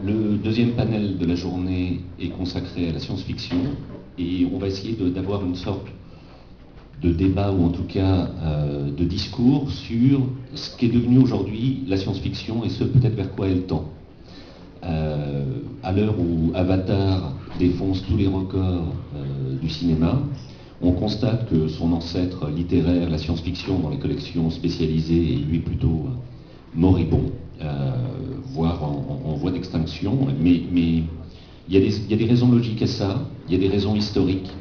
Le deuxième panel de la journée est consacré à la science-fiction et on va essayer d'avoir une sorte de débat ou en tout cas de discours sur ce qu'est devenu aujourd'hui la science-fiction et ce peut-être vers quoi elle tend. À l'heure où Avatar défonce tous les records du cinéma, on constate que son ancêtre littéraire, la science-fiction dans les collections spécialisées, est lui plutôt moribond, voire en voie d'extinction. Mais il y a des raisons logiques à ça, il y a des raisons historiques,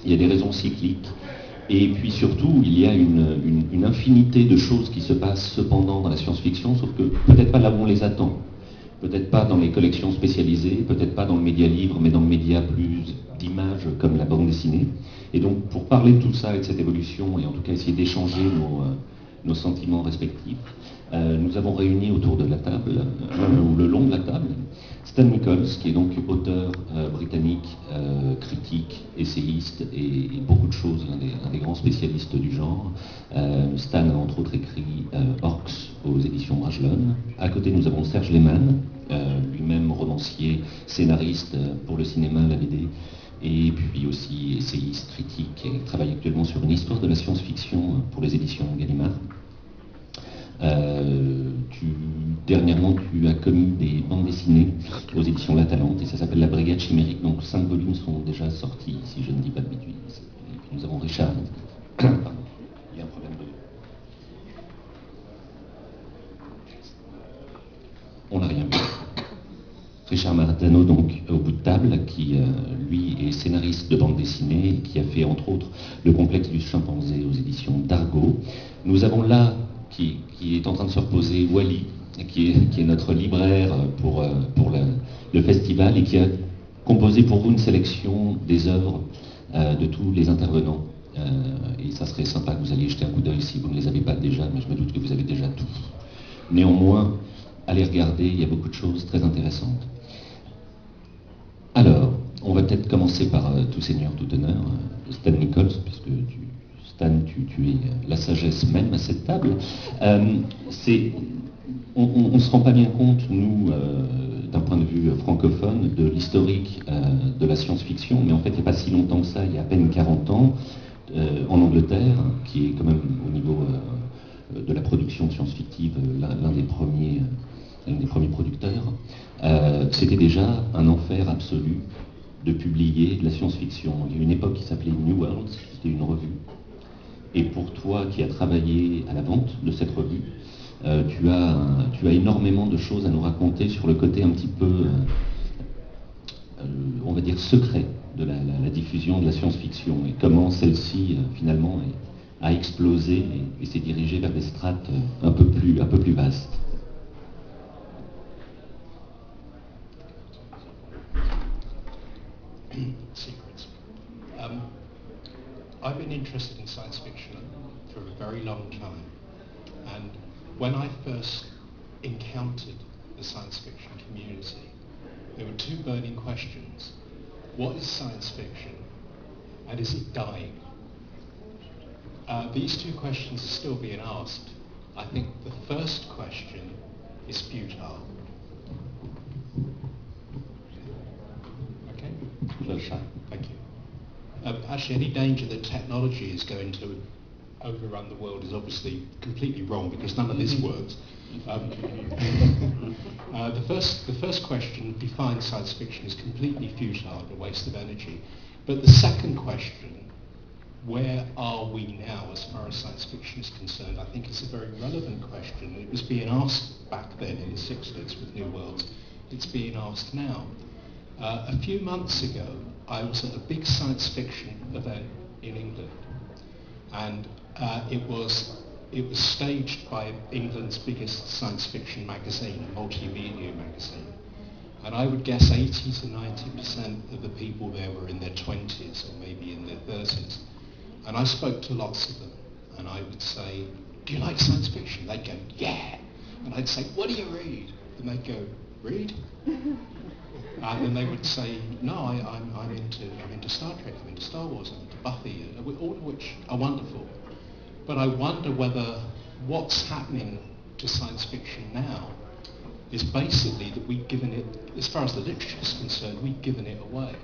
il y a des raisons cycliques. Et puis surtout, il y a une infinité de choses qui se passent cependant dans la science-fiction, sauf que peut-être pas là où on les attend. Peut-être pas dans les collections spécialisées, peut-être pas dans le média livre, mais dans le média plus d'image comme la bande dessinée. Et donc pour parler de tout ça et de cette évolution, et en tout cas essayer d'échanger nos sentiments respectifs, nous avons réuni autour de la table, ou le long de la table, Stan Nichols, qui est donc auteur britannique, critique, essayiste et beaucoup de choses, un des grands spécialistes du genre. Stan a entre autres écrit Orcs aux éditions Brajlon. À côté, nous avons Serge Lehmann, lui-même romancier, scénariste pour le cinéma, la BD, et puis aussi essayiste, critique, et travaille actuellement sur une histoire de la science-fiction pour les éditions Gallimard. Dernièrement, tu as commis des bandes dessinées aux éditions La Talente, et ça s'appelle La Brigade Chimérique, donc 5 volumes sont déjà sortis, si je ne dis pas de bêtises. Et puis nous avons Richard. Pardon, il y a un problème de... On n'a rien vu. Richard Martano, donc, au bout de table, qui, lui, est scénariste de bande dessinée, et qui a fait, entre autres, Le Complexe du chimpanzé aux éditions d'Argo. Nous avons là, qui est en train de se reposer, Wally, qui est notre libraire pour le festival, et qui a composé pour vous une sélection des œuvres de tous les intervenants. Et ça serait sympa que vous alliez jeter un coup d'œil si vous ne les avez pas déjà, mais je me doute que vous avez déjà tout. Néanmoins, allez regarder, il y a beaucoup de choses très intéressantes. Alors, on va peut-être commencer par tout seigneur, tout honneur, Stan Nichols, puisque Stan, tu es la sagesse même à cette table. On ne se rend pas bien compte, nous, d'un point de vue francophone, de l'historique de la science-fiction, mais en fait, il n'y a pas si longtemps que ça, il y a à peine 40 ans, en Angleterre, qui est quand même au niveau de la production science-fictive l'un des premiers producteurs, c'était déjà un enfer absolu de publier de la science-fiction. Il y a une époque qui s'appelait New World, c'était une revue. Et pour toi qui as travaillé à la vente de cette revue, tu as énormément de choses à nous raconter sur le côté un petit peu, on va dire, secret de la diffusion de la science-fiction et comment celle-ci, finalement, a explosé et s'est dirigée vers des strates un peu plus vastes. Secrets. I've been interested in science fiction for a very long time, and when I first encountered the science fiction community, there were two burning questions. What is science fiction, and is it dying? These two questions are still being asked. I think the first question is futile. Okay? Thank you. Actually, any danger that technology is going to overrun the world is obviously completely wrong, because none of this works. The first question defines science fiction as completely futile and a waste of energy. But the second question, where are we now as far as science fiction is concerned, I think it's a very relevant question. It was being asked back then in the 60s with New Worlds. It's being asked now. A few months ago, I was at a big science fiction event in England, and it was staged by England's biggest science fiction magazine, a multimedia magazine. And I would guess 80 to 90% of the people there were in their 20s or maybe in their 30s. And I spoke to lots of them, and I would say, do you like science fiction? They'd go, yeah. And I'd say, what do you read? And they'd go, read? And then they would say, no, I'm into Star Trek, I'm into Star Wars, I'm into Buffy, all of which are wonderful. But I wonder whether what's happening to science fiction now is basically that we've given it, as far as the literature is concerned, we've given it away.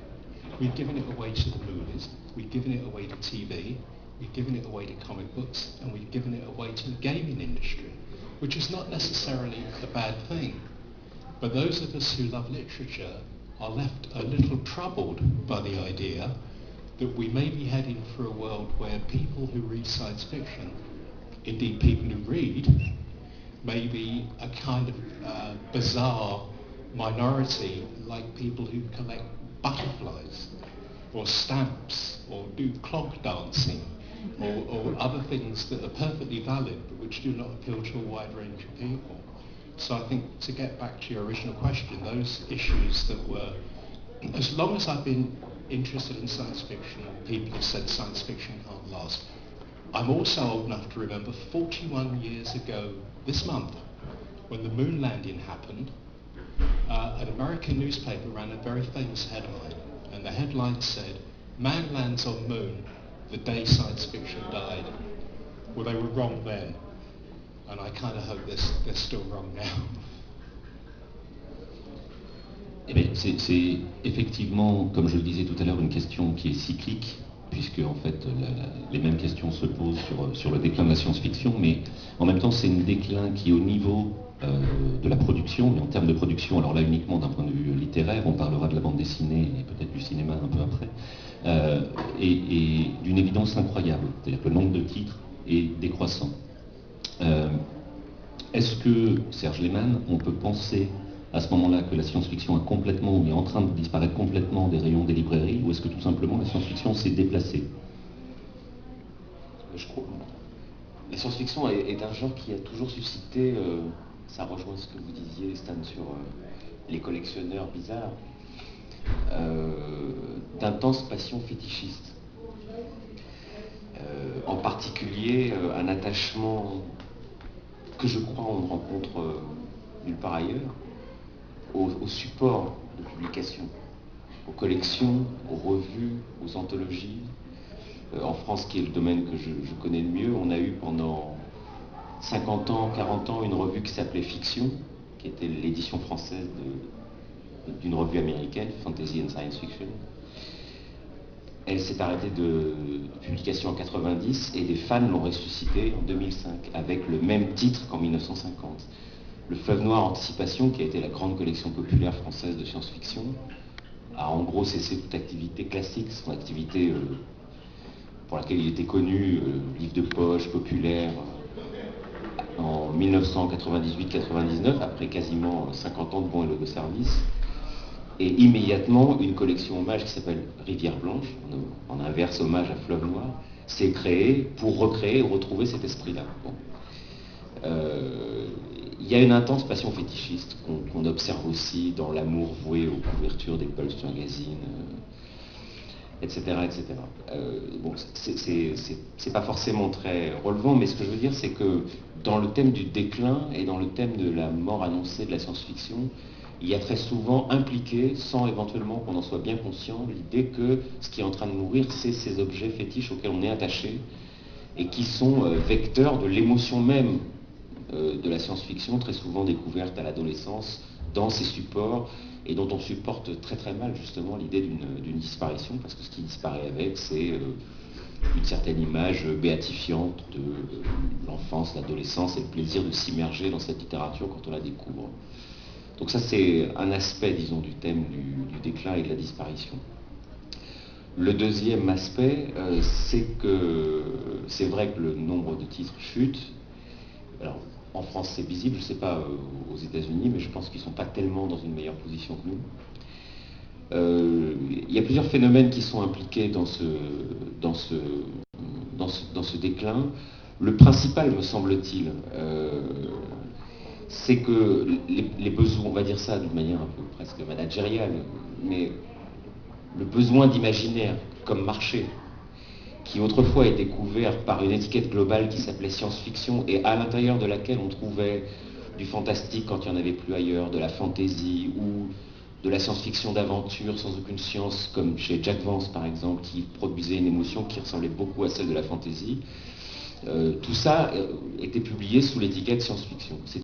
We've given it away to the movies, we've given it away to TV, we've given it away to comic books, and we've given it away to the gaming industry, which is not necessarily a bad thing. But those of us who love literature are left a little troubled by the idea that we may be heading for a world where people who read science fiction, indeed people who read, may be a kind of bizarre minority, like people who collect butterflies or stamps or do clog dancing or other things that are perfectly valid but which do not appeal to a wide range of people. So I think, to get back to your original question, those issues that were, as long as I've been interested in science fiction, people have said science fiction can't last. I'm also old enough to remember 41 years ago this month, when the moon landing happened, an American newspaper ran a very famous headline, and the headline said, "Man lands on moon the day science fiction died." Well, they were wrong then, and I kind of hope they're still wrong now. Eh bien, c'est effectivement, comme je le disais tout à l'heure, une question qui est cyclique, puisque en fait les mêmes questions se posent sur le déclin de la science-fiction, mais en même temps c'est un déclin qui est au niveau de la production, mais en termes de production, alors là uniquement d'un point de vue littéraire, on parlera de la bande dessinée et peut-être du cinéma un peu après, et d'une évidence incroyable, c'est-à-dire que le nombre de titres est décroissant. Est-ce que, Serge Lehmann, on peut penser à ce moment-là que la science-fiction est en train de disparaître complètement des rayons des librairies, ou est-ce que tout simplement la science-fiction s'est déplacée? Je crois. La science-fiction est un genre qui a toujours suscité, ça rejoint ce que vous disiez, Stan, sur les collectionneurs bizarres, d'intenses passions fétichistes. En particulier, un attachement que je crois on ne rencontre nulle part ailleurs, au support de publication, aux collections, aux revues, aux anthologies. En France, qui est le domaine que je connais le mieux, on a eu pendant 50 ans, 40 ans, une revue qui s'appelait Fiction, qui était l'édition française d'une revue américaine, Fantasy and Science Fiction. Elle s'est arrêtée de publication en 90 et des fans l'ont ressuscitée en 2005 avec le même titre qu'en 1950. Le Fleuve Noir Anticipation, qui a été la grande collection populaire française de science-fiction, a en gros cessé toute activité classique, son activité pour laquelle il était connu, livre de poche, populaire, en 1998-99, après quasiment 50 ans de bons et loyaux services. Et immédiatement, une collection hommage qui s'appelle Rivière Blanche, en inverse hommage à Fleuve Noir, s'est créée pour recréer et retrouver cet esprit-là. Bon. Il y a une intense passion fétichiste qu'on observe aussi dans l'amour voué aux couvertures des Pulse Magazine, etc. etc. Bon, c'est pas forcément très relevant, mais ce que je veux dire, c'est que dans le thème du déclin et dans le thème de la mort annoncée de la science-fiction, il y a très souvent impliqué, sans éventuellement qu'on en soit bien conscient, l'idée que ce qui est en train de mourir, c'est ces objets fétiches auxquels on est attaché et qui sont vecteurs de l'émotion même de la science-fiction, très souvent découverte à l'adolescence dans ces supports et dont on supporte très très mal justement l'idée d'une disparition, parce que ce qui disparaît avec, c'est une certaine image béatifiante de l'enfance, l'adolescence et le plaisir de s'immerger dans cette littérature quand on la découvre. Donc ça, c'est un aspect, disons, du thème du déclin et de la disparition. Le deuxième aspect, c'est que c'est vrai que le nombre de titres chute. Alors, en France, c'est visible, je ne sais pas aux États-Unis, mais je pense qu'ils ne sont pas tellement dans une meilleure position que nous. Il y a plusieurs phénomènes qui sont impliqués dans ce déclin. Le principal, me semble-t-il, c'est que les besoins, on va dire ça d'une manière un peu presque managériale, mais le besoin d'imaginaire comme marché, qui autrefois était couvert par une étiquette globale qui s'appelait science-fiction et à l'intérieur de laquelle on trouvait du fantastique quand il n'y en avait plus ailleurs, de la fantasy ou de la science-fiction d'aventure sans aucune science, comme chez Jack Vance par exemple, qui produisait une émotion qui ressemblait beaucoup à celle de la fantasy. Tout ça était publié sous l'étiquette science-fiction. C'est